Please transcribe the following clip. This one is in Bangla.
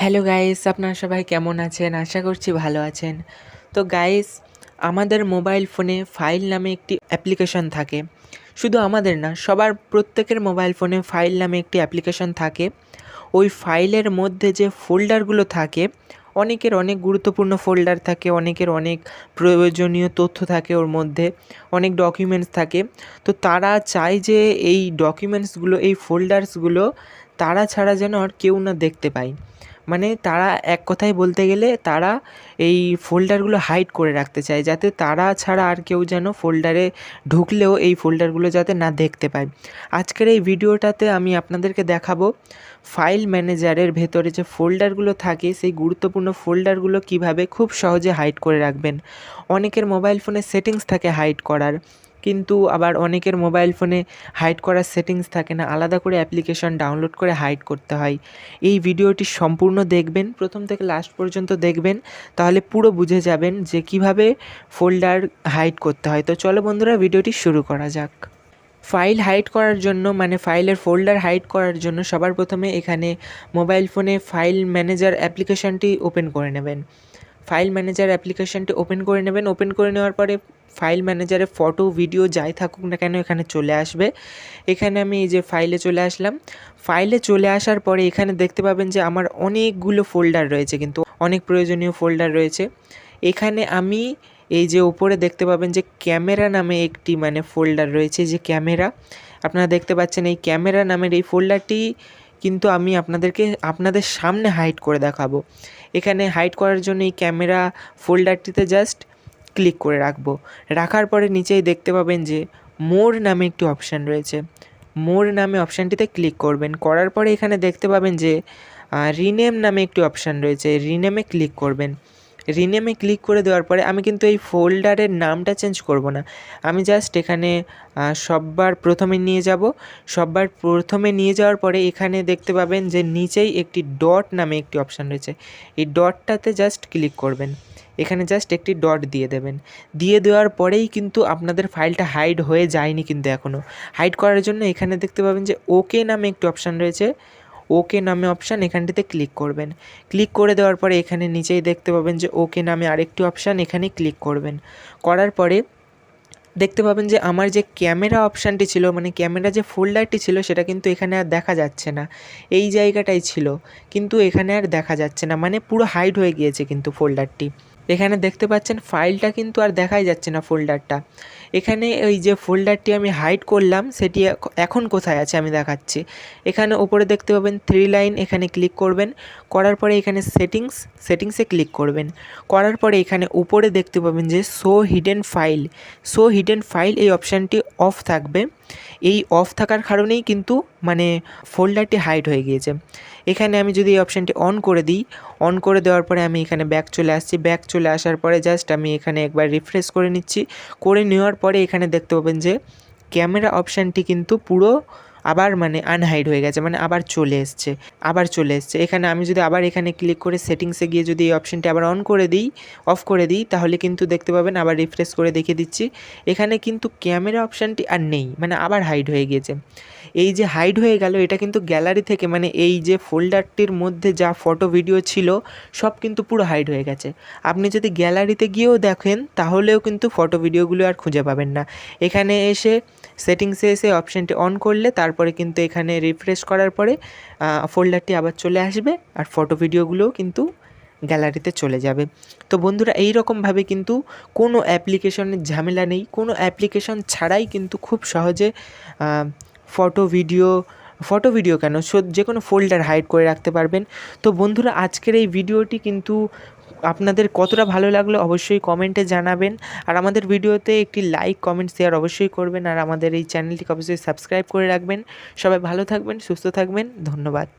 হ্যালো গাইস, আপনারা সবাই কেমন আছেন? আশা করছি ভালো আছেন। তো গাইস, আমাদের মোবাইল ফোনে ফাইল নামে একটি অ্যাপ্লিকেশন থাকে। শুধু আমাদের না, সবার প্রত্যেকের মোবাইল ফোনে ফাইল নামে একটি অ্যাপ্লিকেশন থাকে। ওই ফাইলের মধ্যে যে ফোল্ডারগুলো থাকে, অনেকের অনেক গুরুত্বপূর্ণ ফোল্ডার থাকে, অনেকের অনেক প্রয়োজনীয় তথ্য থাকে ওর মধ্যে, অনেক ডকুমেন্টস থাকে। তো তারা চায় যে এই ডকুমেন্টসগুলো, এই ফোল্ডার্সগুলো তারা ছাড়া যেন আর কেউ না দেখতে পায়। মানে তারা এক কথায় বলতে গেলে তারা এই ফোল্ডারগুলো হাইড করে রাখতে চায়, যাতে তারা ছাড়া আর কেউ যেন ফোল্ডারে ঢুকলেও এই ফোল্ডারগুলো যাতে না দেখতে পায়। আজকের এই ভিডিওটাতে আমি আপনাদেরকে দেখাবো ফাইল ম্যানেজারের ভেতরে যে ফোল্ডারগুলো থাকে, সেই গুরুত্বপূর্ণ ফোল্ডারগুলো কিভাবে খুব সহজে হাইড করে রাখবেন। অনেকের মোবাইল ফোনে সেটিংস থাকে হাইড করার, কিন্তু আবার অনেকের মোবাইল ফোনে হাইড করার সেটিংস থাকে না, আলাদা করে অ্যাপ্লিকেশন ডাউনলোড করে হাইড করতে হয়। এই ভিডিওটি সম্পূর্ণ দেখবেন, প্রথম থেকে লাস্ট পর্যন্ত দেখবেন, তাহলে পুরো বুঝে যাবেন যে কিভাবে ফোল্ডার হাইড করতে হয়। তো চলো বন্ধুরা, ভিডিওটি শুরু করা যাক। ফাইল হাইড করার জন্য, মানে ফাইলের ফোল্ডার হাইড করার জন্য সবার প্রথমে এখানে মোবাইল ফোনে ফাইল ম্যানেজার অ্যাপ্লিকেশনটি ওপেন করে নেবেন। ফাইল ম্যানেজার অ্যাপ্লিকেশনটি ওপেন করে নেবেন। ওপেন করে নেওয়ার পরে ফাইল ম্যানেজারে ফটো, ভিডিও যাই থাকুক না কেন এখানে চলে আসবে। এখানে আমি এই যে ফাইলে চলে আসলাম। ফাইলে চলে আসার পরে এখানে দেখতে পাবেন যে আমার অনেকগুলো ফোল্ডার রয়েছে, কিন্তু অনেক প্রয়োজনীয় ফোল্ডার রয়েছে। এখানে আমি এই যে উপরে দেখতে পাবেন যে ক্যামেরা নামে একটি ফোল্ডার রয়েছে, যে ক্যামেরা আপনারা দেখতে পাচ্ছেন, এই ক্যামেরা নামের এই ফোল্ডারটি কিন্তু আমি আপনাদের সামনে হাইড করে দেখাবো। এখানে হাইড করার জন্য এই ক্যামেরা ফোল্ডারটিতে জাস্ট ক্লিক করে রাখবো। রাখার পরে নিচেই দেখতে পাবেন যে মোর নামে একটি অপশান রয়েছে। মোর নামে অপশানটিতে ক্লিক করবেন। করার পরে এখানে দেখতে পাবেন যে রিনেম নামে একটি অপশান রয়েছে, রিনেমে ক্লিক করবেন। রিনেমে ক্লিক করে দেওয়ার পরে আমি কিন্তু এই ফোল্ডারের নামটা চেঞ্জ করব না, আমি জাস্ট এখানে সববার প্রথমে নিয়ে যাব। সববার প্রথমে নিয়ে যাওয়ার পরে এখানে দেখতে পাবেন যে নিচেই একটি ডট নামে একটি অপশান রয়েছে, এই ডটটাতে জাস্ট ক্লিক করবেন। এখানে জাস্ট একটি ডট দিয়ে দেবেন। দিয়ে দেওয়ার পরেই কিন্তু আপনাদের ফাইলটা হাইড হয়ে যায়নি, কিন্তু এখনও হাইড করার জন্য এখানে দেখতে পাবেন যে ওকে নামে একটি অপশান রয়েছে, ওকে নামে অপশান, এখানটিতে ক্লিক করবেন। ক্লিক করে দেওয়ার পরে এখানে নিচেই দেখতে পাবেন যে ওকে নামে আরেকটি অপশান, এখানে ক্লিক করবেন। করার পরে দেখতে পাবেন যে আমার যে ক্যামেরা অপশানটি ছিল, ক্যামেরা যে ফোল্ডারটি ছিল, সেটা কিন্তু এখানে আর দেখা যাচ্ছে না। এই জায়গাটাই ছিল, কিন্তু এখানে আর দেখা যাচ্ছে না, পুরো হাইড হয়ে গিয়েছে কিন্তু ফোল্ডারটি। এখানে দেখতে পাচ্ছেন ফাইলটা কিন্তু আর দেখাই যাচ্ছে না, ফোল্ডারটা। এখানে এই যে ফোল্ডারটি আমি হাইড করলাম, সেটি এখন কোথায় আছে আমি দেখাচ্ছি। এখানে ওপরে দেখতে পাবেন 3 লাইন, এখানে ক্লিক করবেন। করার পরে এখানে সেটিংসে ক্লিক করবেন। করার পরে এখানে উপরে দেখতে পাবেন যে শো হিডেন ফাইল, এই অপশানটি অফ থাকবে। এই অফ থাকার কারণেই কিন্তু ফোল্ডারটি হাইড হয়ে গিয়েছে। এখানে আমি যদি এই অপশানটি অন করে দিই, অন করে দেওয়ার পরে আমি এখানে ব্যাক চলে আসছি। ব্যাক চলে আসার পরে জাস্ট আমি এখানে একবার রিফ্রেশ করে নিচ্ছি। করে নেওয়ার পরে এখানে দেখতে পাবেন যে ক্যামেরা অপশানটি কিন্তু পুরো আবার আনহাইড হয়ে গেছে, আবার চলে এসছে। এখানে আমি যদি আবার এখানে ক্লিক করে সেটিংসে গিয়ে যদি এই অপশানটি আবার অফ করে দিই, তাহলে কিন্তু দেখতে পাবেন, আবার রিফ্রেশ করে দেখিয়ে দিচ্ছি, এখানে কিন্তু ক্যামেরা অপশানটি আর নেই, আবার হাইড হয়ে গিয়েছে। এই যে হাইড হয়ে গেল, এটা কিন্তু গ্যালারি থেকে, এই যে ফোল্ডারটির মধ্যে যা ফটো, ভিডিও ছিল, সব কিন্তু পুরো হাইড হয়ে গেছে। আপনি যদি গ্যালারিতে গিয়েও দেখেন, তাহলেও কিন্তু ফটো, ভিডিওগুলো আর খুঁজে পাবেন না। এখানে এসে সেটিংসে এসে অপশানটি অন করলে তারপরে কিন্তু এখানে রিফ্রেশ করার পরে ফোল্ডারটি আবার চলে আসবে, আর ফটো, ভিডিওগুলোও কিন্তু গ্যালারিতে চলে যাবে। তো বন্ধুরা, এই রকমভাবে কিন্তু কোনো অ্যাপ্লিকেশনের ঝামেলা নেই, কোনো অ্যাপ্লিকেশন ছাড়াই কিন্তু খুব সহজে ফটো, ভিডিও কেন, যে কোনো ফোল্ডার হাইড করে রাখতে পারবেন। তো বন্ধুরা, আজকের এই ভিডিওটি কিন্তু আপনাদের কতটা ভালো লাগলো অবশ্যই কমেন্টে জানাবেন, আর আমাদের ভিডিওতে একটি লাইক, কমেন্ট, শেয়ার অবশ্যই করবেন, আর আমাদের এই চ্যানেলটিকে অবশ্যই সাবস্ক্রাইব করে রাখবেন। সবাই ভালো থাকবেন, সুস্থ থাকবেন, ধন্যবাদ।